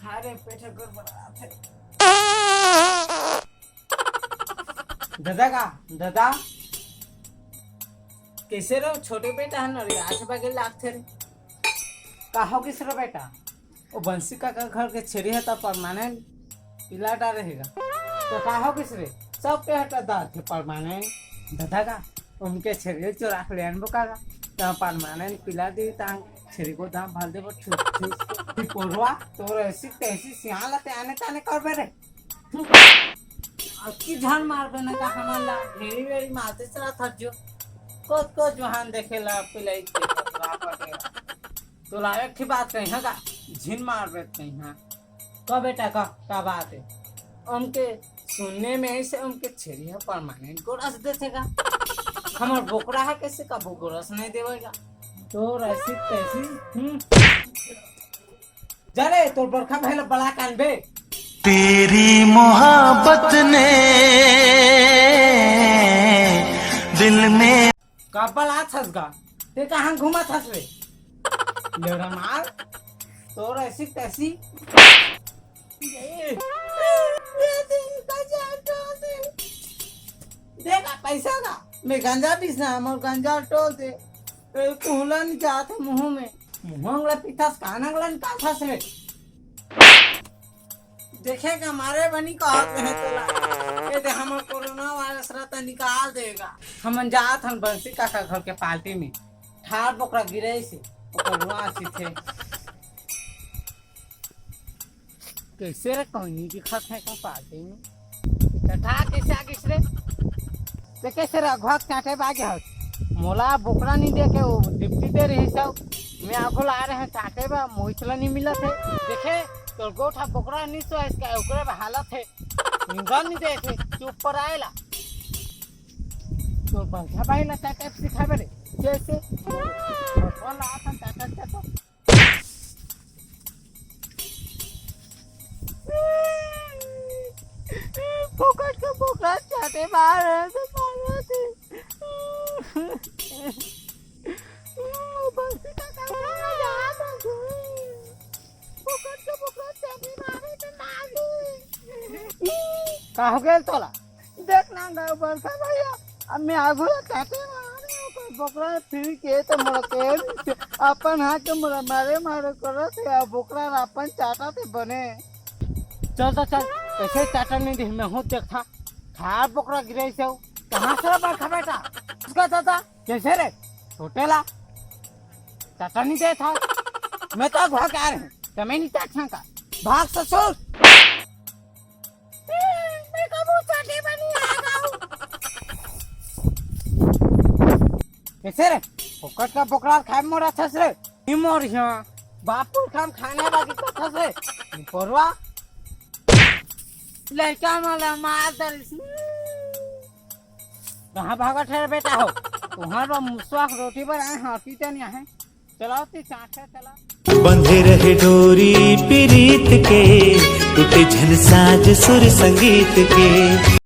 सारे पेट गड़बड़ा थे। दादा का दादा कैसे रहो छोटे बेटा है ना आज बगे लागते रे कहो किस रो बेटा वो बंसी का घर के छेरी है तो परमानेंट पिलाटा रहेगा तो कहो किस रे सब पे हटा दाते परमानेंट दादा का उनके छेरी चोरा ले अनबो का तो परमानेंट पिला दी तांग छेरी को दाम भाल दे वो छुट पोरवा तो ऐसी तैसी सियाला ते आने ताने कर बेरे अक्की जान मार बना का हमारा ढेरी वेरी मारते चला था जो को जोहान देखेला पिलाई के तो लायक की बात कही है का झिन मार बैठ कही हां का बेटा का बात है उनके सुनने में से उनके छेरी है परमानेंट को रस देगा हमार बोकरा है कैसे का बोकरस नहीं देवेगा तो ऐसी तैसी जाने तो बरखा पहले बड़ा कान बे तेरी मोहब्बत ने दिल में कपल आ थसगा ते कहां घुमा थस रे लेड़ा मार तो ऐसी तैसी देखा पैसा का मैं गंजा पीसना मोर गंजा टोल दे कुहला नहीं जाते मुंह में मुंहला पितास कानगला निकाल थस रे देखेगा मारे बनी कहा है तोला ये दे हम कोरोना वायरस रहता निकाल देगा हम जात हम बंसी काका घर के पार्टी में ठार बोकरा गिरे से ओकर रुआ सी थे कैसे रे कोनी दिखत है का पार्टी में इकट्ठा कैसे आगे रे ते कैसे रे घोक काटे बागे हो मोला बोकरा नहीं देखे वो डिप्टी दे रही सब मैं आखो ला रहे हैं काटे बा मोइचला नहीं मिलत है देखे तो गोठा बोकरा नहीं सो इसका ओकरे में हालत है निंदा नहीं देखे चुप पर आएला तो बंधा भाई ना टाटा सिखा बरे जैसे बोल आता टाटा तो फोकट का बोकरा चाटे मार तो मारते बंसी का काम याद आ का हो गया तोला देख ना गाँव बरसा भैया अब मैं आगू काटे मारे बोकरा फिर के तो मोरा के अपन हाथ के मोरा मारे करो से बोकरा अपन चाटा से बने चल कैसे चाटा नहीं दे मैं हूँ देखा खार बोकरा गिरे से कहाँ से बरखा बेटा उसका चाचा कैसे रे होटेला चाटा नहीं दे था मैं तो घर के आ रहे हैं तुम्हें नहीं चाटा का भाग ससुर मैं कबू चाटे बनी आ गया कैसे रे फोकट का बोकरा खाए मोरा थस रे नहीं मोर यहाँ बापू काम खाने बाकी तो थस रे परवा लड़का माला मार दर कहाँ भागा ठहरे बेटा हो तुम्हारा मुसवा रोटी बनाए हाथी तो नहीं है चलाओ ती चाटा चला बंधे रहे डोरी प्रीत के टूटे झन साज सुर संगीत के।